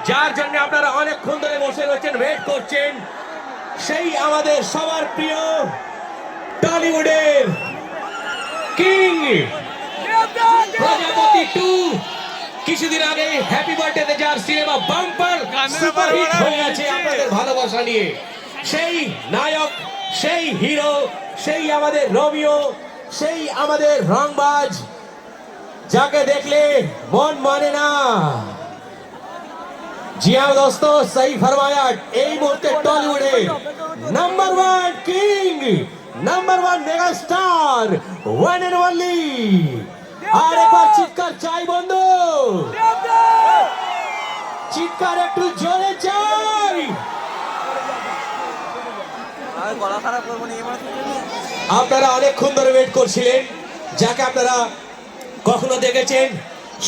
যার জন্য আপনারা অনেকক্ষণ ধরে বসে রয়েছেন, ওয়েট করছেন, সেই আমাদের সবার প্রিয় টলিউডের কিং প্রজাপতি 2 কিছুদিন আগে হ্যাপি বার্থডে যার সিনেমা বাম্পার সুপারহিট হয়ে গেছে আপনাদের ভালোবাসা নিয়ে, সেই নায়ক, সেই হিরো, সেই আমাদের রোমিও, সেই আমাদের রংবাজ, যাকে দেখলে মন মানে না। जी हाँ दोस्तों, सही फरमाया। এই মুহূর্তে টলিউডে number 1 king, number 1 mega star, one and only. আর একবার চিৎকার চাই বন্ধু, চিৎকার একটু জোরে চাই। আপনারা অনেকক্ষণ ধরে ওয়েট করছিলেন, যাকে আপনারা কখনো দেখেছেন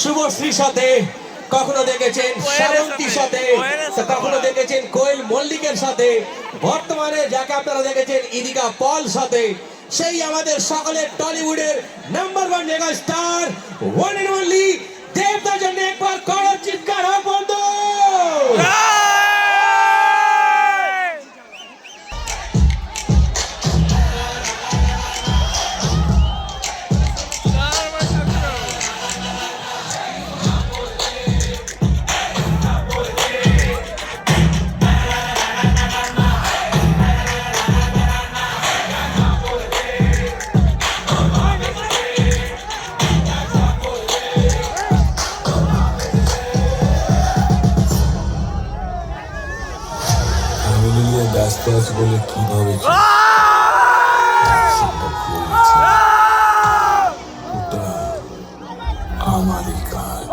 শুভশ্রীর সাথে, কখনো দেখেছেন শারন্তির সাথে, কখনো দেখেছেন কোয়েল মল্লিকের সাথে, বর্তমানে যাকে আপনারা দেখেছেন ইদিকা পল সাথে, সেই আমাদের সকলের টলিউডের number 1 mega star, one and only দেবদার জন্য একবার করো চিৎকার হোক বন্ধু। ব্যস্ত আছে বলে কিভাবে আমারই কাজ।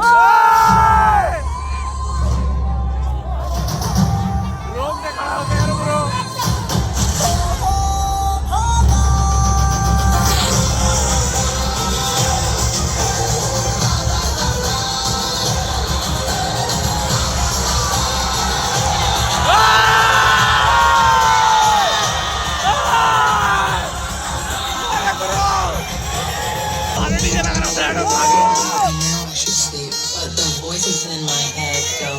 I should sleep, but the voices in my head go.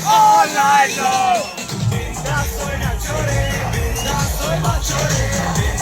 All night long. Bindas soy Nachore, bindas soy Machore.